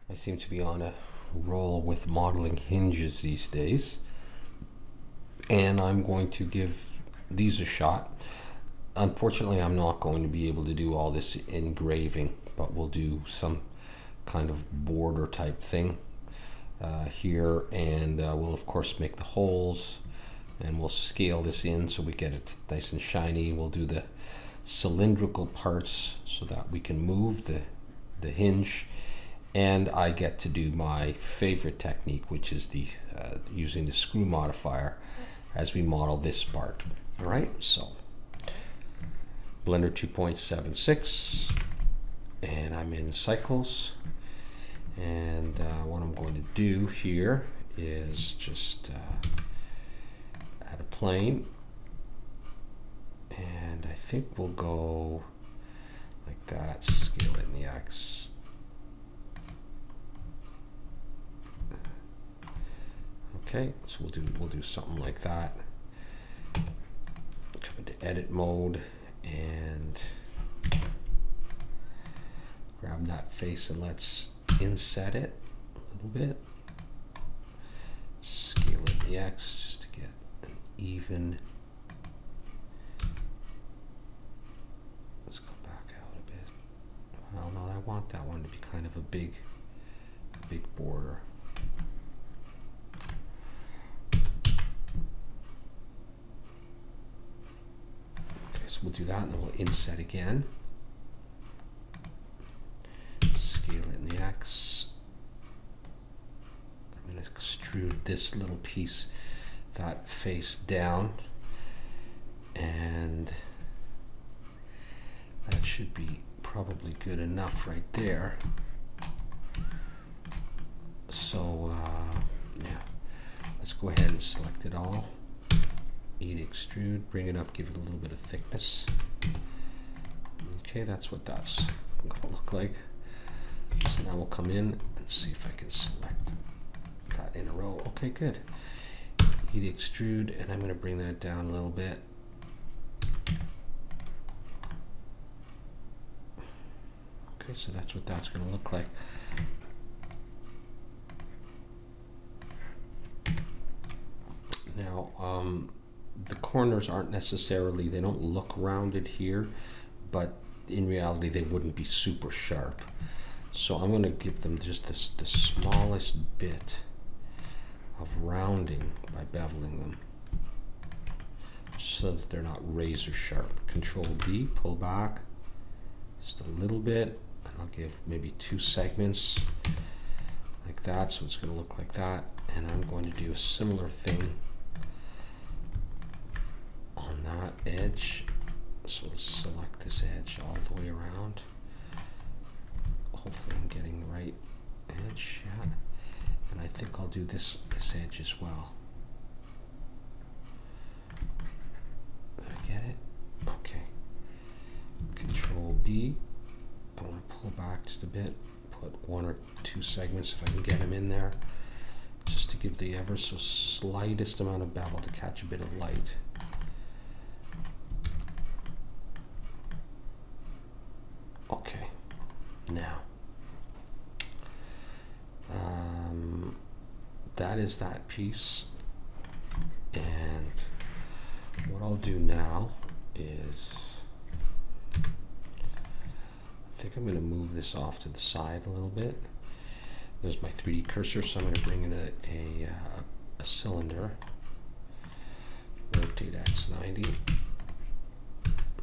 I seem to be on a roll with modeling hinges these days, and I'm going to give these a shot. Unfortunately, I'm not going to be able to do all this engraving, but we'll do some kind of border type thing here, and we'll of course make the holes, and we'll scale this in so we get it nice and shiny. We'll do the cylindrical parts so that we can move the hinge, and I get to do my favorite technique, which is the using the screw modifier as we model this part. All right, so Blender 2.76, and I'm in cycles, and what I'm going to do here is just add a plane, and I think we'll go like that, scale it in the X. Okay, so we'll do something like that. Come into edit mode and grab that face, and let's inset it a little bit. Scale it in the X just to get an even. Let's go back out a bit. Well, no, I want that one to be kind of a big border. So we'll do that, and then we'll inset again. Scale it in the X. I'm going to extrude this little piece, that face down, and that should be probably good enough right there. So yeah, let's go ahead and select it all. Extrude, bring it up, give it a little bit of thickness. Okay, that's what that's going to look like. So now we'll come in and see if I can select that in a row. Okay, good. Extrude, and I'm going to bring that down a little bit. Okay, so that's what that's going to look like. Now, the corners aren't necessarily, they don't look rounded here, but in reality they wouldn't be super sharp. So I'm going to give them just the smallest bit of rounding by beveling them so that they're not razor sharp. Control B, pull back just a little bit, and I'll give maybe 2 segments like that, so it's going to look like that. And I'm going to do a similar thing on that edge. So let's select this edge all the way around. Hopefully I'm getting the right edge, yeah. And I think I'll do this edge as well. Did I get it? Okay. Control B. I want to pull back just a bit, put 1 or 2 segments if I can get them in there, just to give the ever so slightest amount of bevel to catch a bit of light. Okay, now that is that piece, and what I'll do now is I think I'm going to move this off to the side a little bit. There's my 3D cursor, so I'm going to bring in a cylinder, rotate X 90,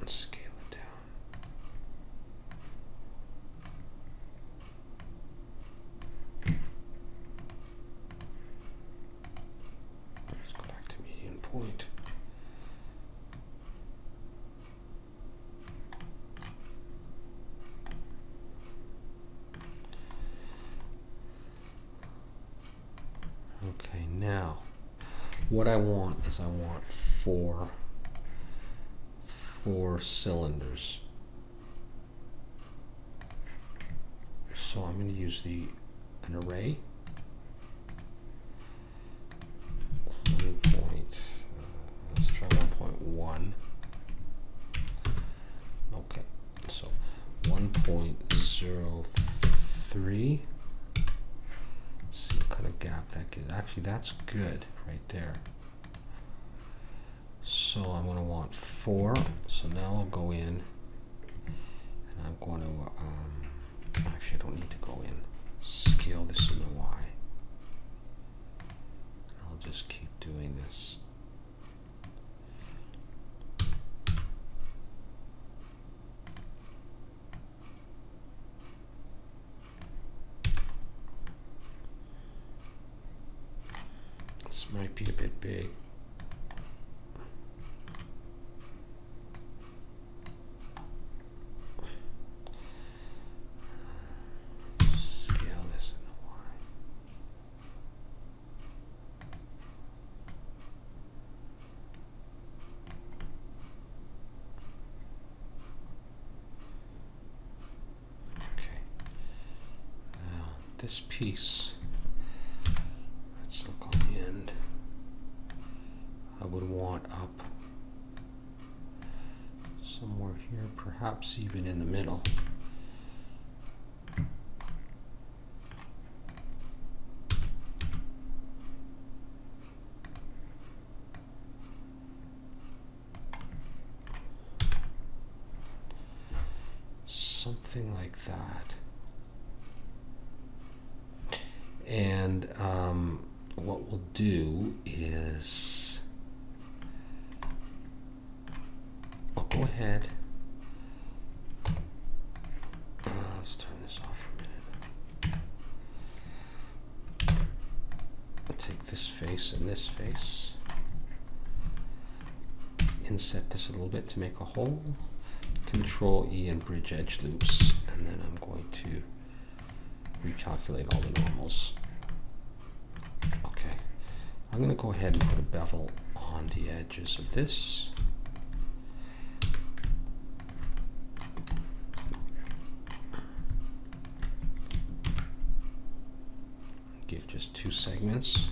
and scale it down. Let's go back to median point. Okay, now what I want is I want four cylinders. So I'm going to use an array. Let's try 1.1. Okay, so 1.03. gap that gives. Actually, that's good right there. So I'm going to want 4. So now I'll go in and I'm going to, actually I don't need to go in, scale this in the Y. I'll just keep doing this. This might be a bit big. This piece, let's look on the end, I would want up somewhere here, perhaps even in the middle. Something like that. And what we'll do is, I'll go ahead, let's turn this off for a minute. I'll take this face and this face, inset this a little bit to make a hole, Control E and bridge edge loops, and then I'm going to recalculate all the normals. Okay, I'm going to go ahead and put a bevel on the edges of this. Give just 2 segments.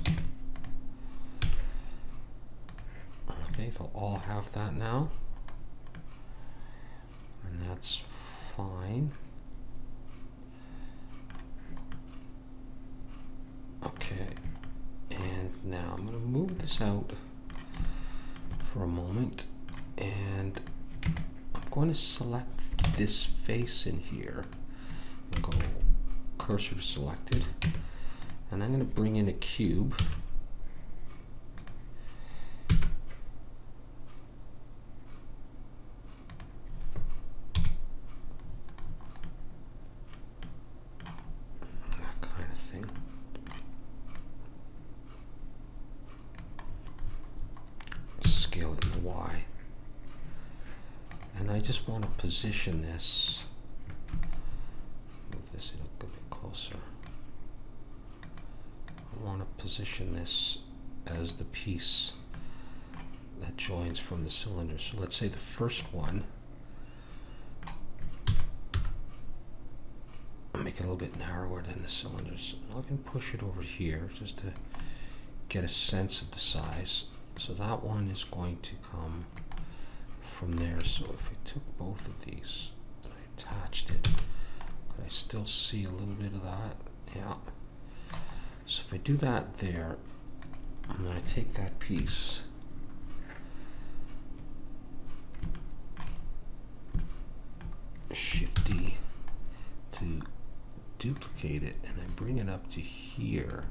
Okay, they'll all have that now, and that's fine. Okay, and now I'm going to move this out for a moment, and I'm going to select this face in here and go cursor to selected, and I'm going to bring in a cube. That kind of thing. Scale it in the Y, and I just want to position this, move this a bit closer. I want to position this as the piece that joins from the cylinder. So let's say the first one, I'll make it a little bit narrower than the cylinders. I can push it over here just to get a sense of the size. So that one is going to come from there. So if I took both of these and I attached it, could I still see a little bit of that? Yeah. So if I do that there, I'm going to take that piece, Shift D to duplicate it, and I bring it up to here.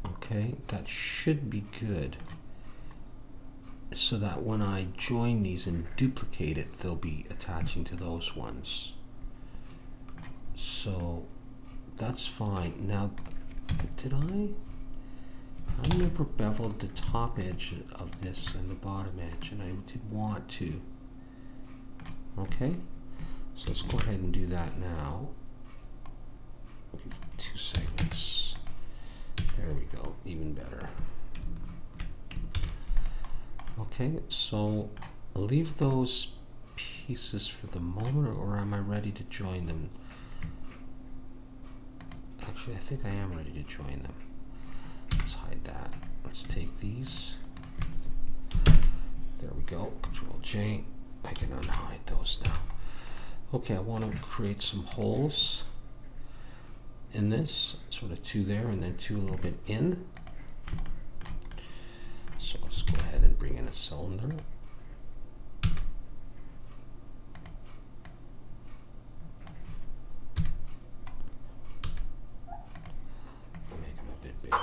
Okay, that should be good, so that when I join these and duplicate it, they'll be attaching to those ones. So that's fine. Now, did I never beveled the top edge of this and the bottom edge, and I did want to. Okay, so let's go ahead and do that now. 2 segments. There we go, even better. Okay, so I'll leave those pieces for the moment, or am I ready to join them? Actually, I think I am ready to join them. Let's hide that. Let's take these. There we go, Control J. I can unhide those now. Okay, I want to create some holes. in this, sort of two there and then two a little bit in. So I'll just go ahead and bring in a cylinder. I'll make them a bit bigger.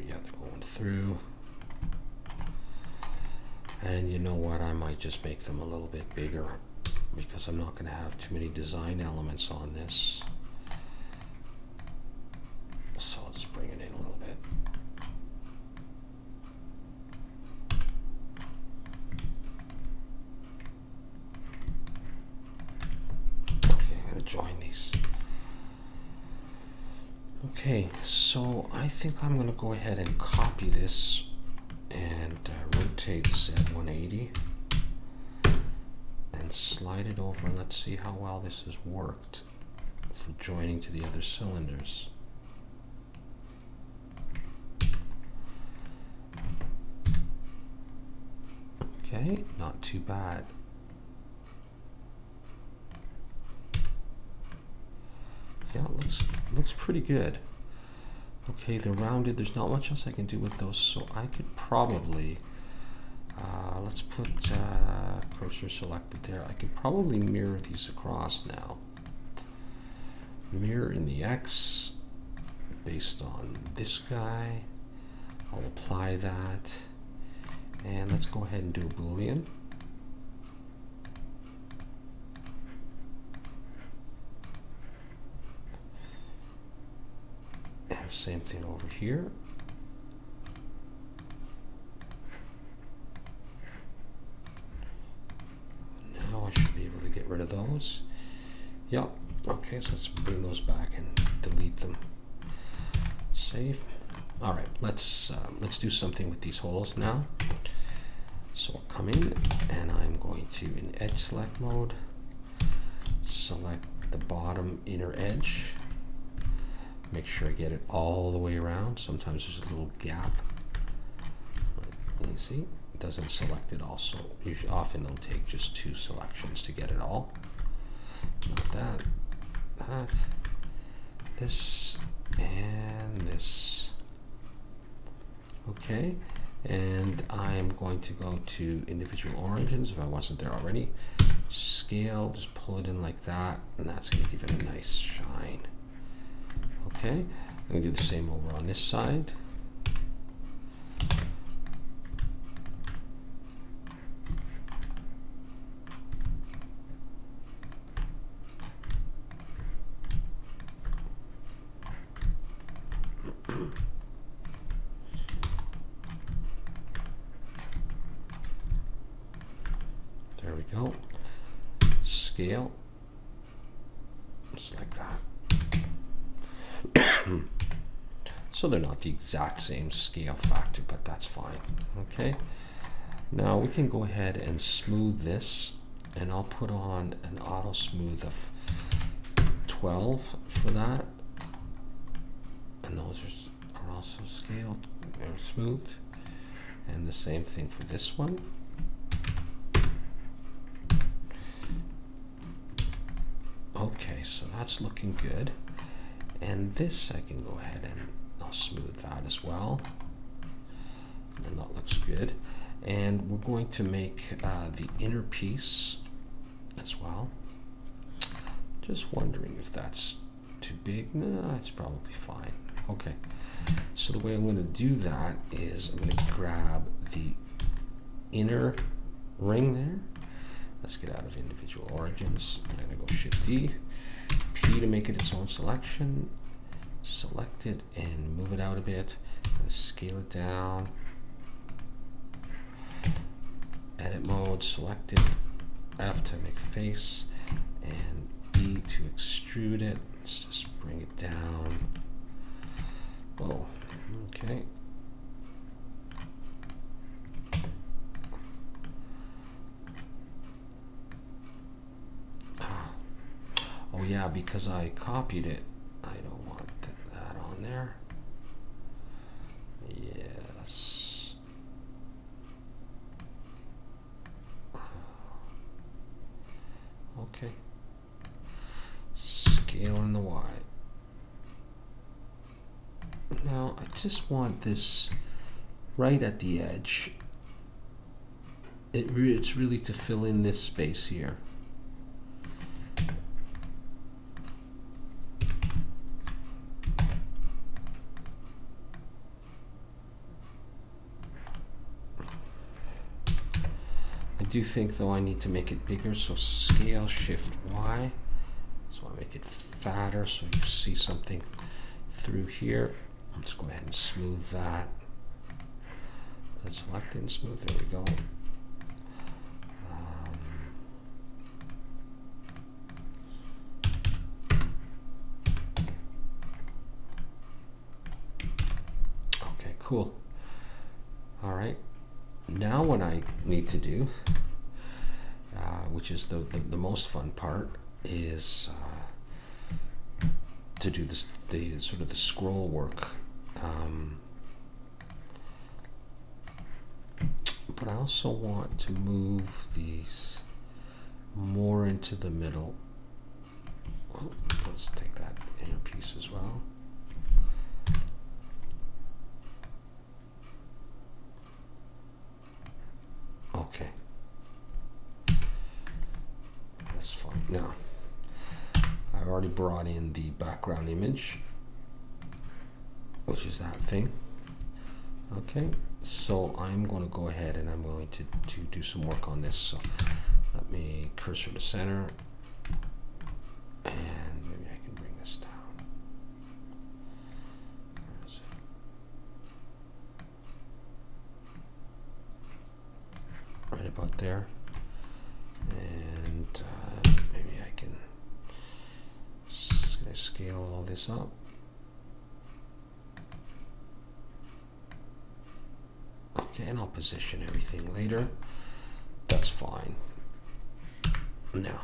Yeah, they're going through. And you know what? I might just make them a little bit bigger because I'm not going to have too many design elements on this. So I'll just bring it in a little bit. Okay, I'm going to join these. Okay, so I think I'm going to go ahead and copy this and rotate Z180 and slide it over. Let's see how well this has worked for joining to the other cylinders. Okay, not too bad. Yeah, it looks pretty good. Okay, they're rounded. There's not much else I can do with those, so I could probably, let's put cursor selected there. I could probably mirror these across now. Mirror in the X based on this guy. I'll apply that. And let's go ahead and do a boolean. And same thing over here. Now I should be able to get rid of those. Yep. Okay, so let's bring those back and delete them. Save. All right, let's do something with these holes now. So I'll come in and I'm going to, in edge select mode, select the bottom inner edge. Make sure I get it all the way around. Sometimes there's a little gap. You see, it doesn't select it all. So usually, often it'll take just 2 selections to get it all. Not that, that, this, and this. Okay, and I'm going to go to individual origins if I wasn't there already. Scale, just pull it in like that, and that's going to give it a nice shine. Okay, I'm going to do the same over on this side. There we go. Scale, just like that. So they're not the exact same scale factor, but that's fine. Okay, now we can go ahead and smooth this, and I'll put on an auto smooth of 12 for that, and those are also scaled or smoothed, and the same thing for this one. Okay, so that's looking good. And this I can go ahead and I'll smooth that as well. And that looks good. And we're going to make the inner piece as well. Just wondering if that's too big. No, it's probably fine. Okay. So the way I'm going to do that is I'm going to grab the inner ring there. Let's get out of individual origins. I'm going to go Shift D, P to make it its own selection. Select it and move it out a bit. Scale it down. Edit mode, select it. F to make face, and E to extrude it. Let's just bring it down. Oh, okay. Yeah, because I copied it. I don't want that on there. Yes. Okay. Scale in the Y. Now I just want this right at the edge. It's really to fill in this space here. I do think though I need to make it bigger, so scale shift Y. So I make it fatter so you see something through here. Let's go ahead and smooth that. Let's select it and smooth. There we go. Okay, cool. All right. Now what I need to do, which is the most fun part, is to do this, the sort of the scroll work. But I also want to move these more into the middle. Oh, let's take that inner piece as well. Okay. That's fine. Now, I already brought in the background image, which is that thing. Okay, so I'm going to go ahead and I'm going to do some work on this. So let me cursor to center, and maybe I can bring this down. Where is it? Right about there. And maybe I can scale all this up. Okay, and I'll position everything later. That's fine. Now,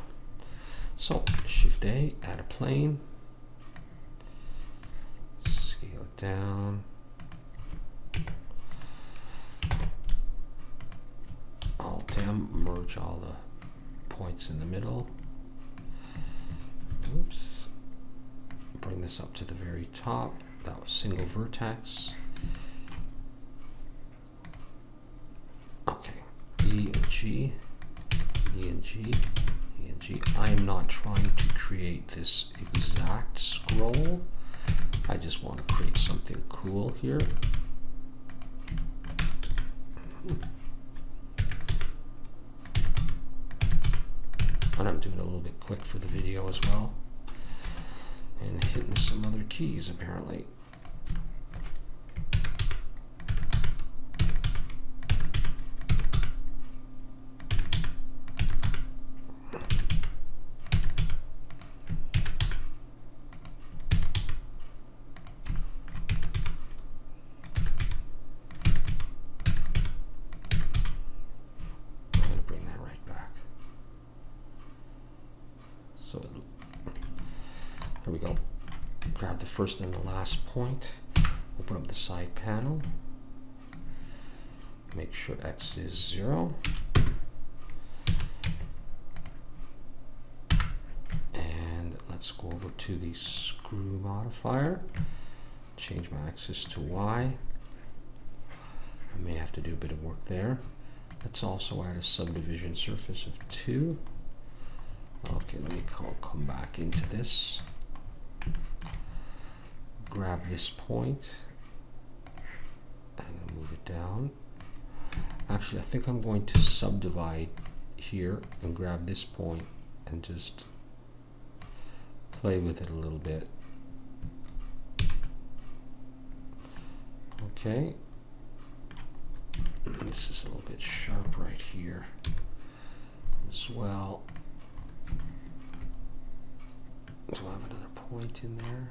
so Shift A, add a plane, scale it down. Alt M, merge all the points in the middle. Oops. Bring this up to the very top. That was single vertex. Okay, E and G, E and G, E and G. I am not trying to create this exact scroll. I just want to create something cool here. And I'm doing it a little bit quick for the video as well. And hitting some other keys apparently. There we go. Grab the first and the last point. Open up the side panel. Make sure X is 0. And let's go over to the screw modifier. Change my axis to Y. I may have to do a bit of work there. Let's also add a subdivision surface of 2. Okay, let me come back into this. Grab this point and move it down. Actually, I think I'm going to subdivide here and grab this point and just play with it a little bit. Okay. This is a little bit sharp right here as well. Do I have another point in there?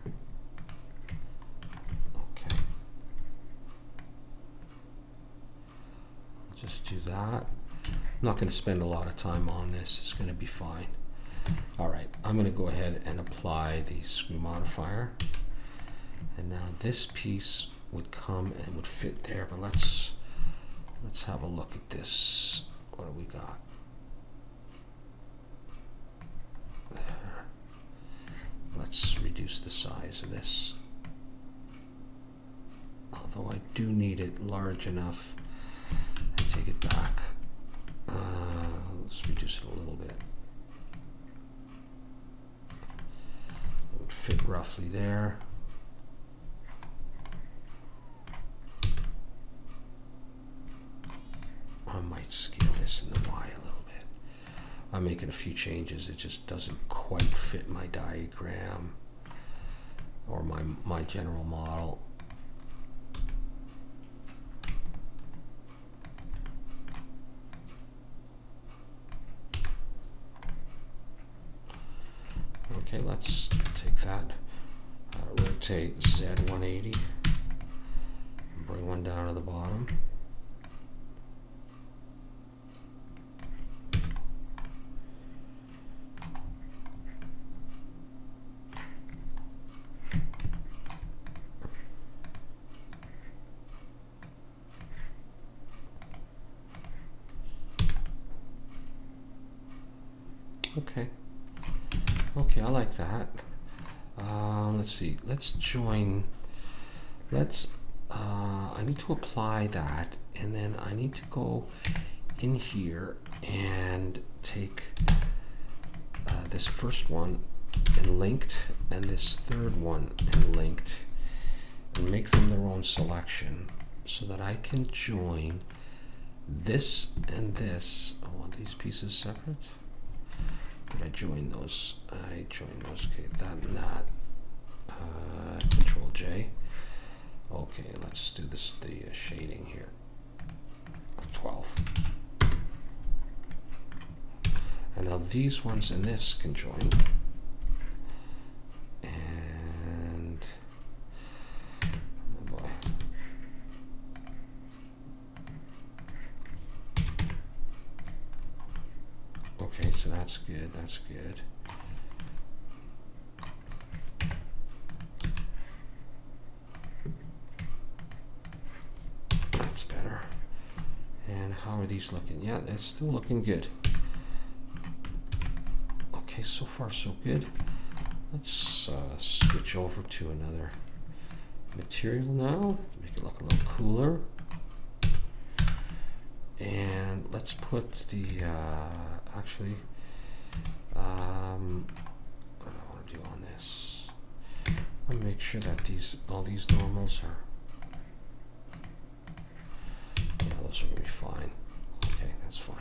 Okay. I'll just do that. I'm not going to spend a lot of time on this. It's going to be fine. All right, I'm going to go ahead and apply the screw modifier. And now this piece would come and would fit there, but let's have a look at this. What do we got? There. Let's reduce the size of this. Although I do need it large enough. And take it back. Let's reduce it a little bit. It would fit roughly there. I might scale this in the Y a little bit. I'm making a few changes. It just doesn't quite fit my diagram or my general model. Okay, let's take that, rotate Z 180, bring one down to the bottom. Okay. Okay, I like that. Let's see. Let's join. I need to apply that, and then I need to go in here and take this first one and linked, and this third one and linked, and make them their own selection, so that I can join this and this. I want these pieces separate. Did I join those? I joined those. Okay, that and that. Control J. Okay, let's do this. The shading here of 12. And now these ones and this can join. And oh boy. Okay, so that's good. That's good. That's better. And how are these looking? Yeah, it's still looking good. Okay, so far so good. Let's switch over to another material now. Make it look a little cooler. And let's put the actually, what do I want to do on this? I'll make sure that all these normals are, yeah, those are going to be fine. Okay, that's fine.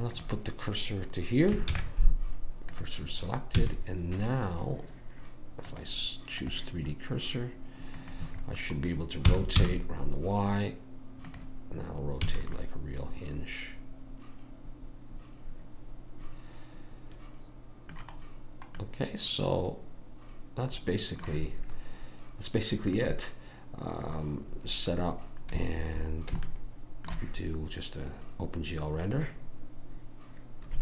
Let's put the cursor to here. Cursor selected, and now if I choose 3D cursor, I should be able to rotate around the Y, and that'll rotate like a real hinge. Okay, so that's basically it. Set up and do just an OpenGL render.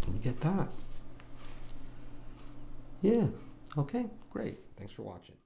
And we get that. Yeah. Okay. Great. Thanks for watching.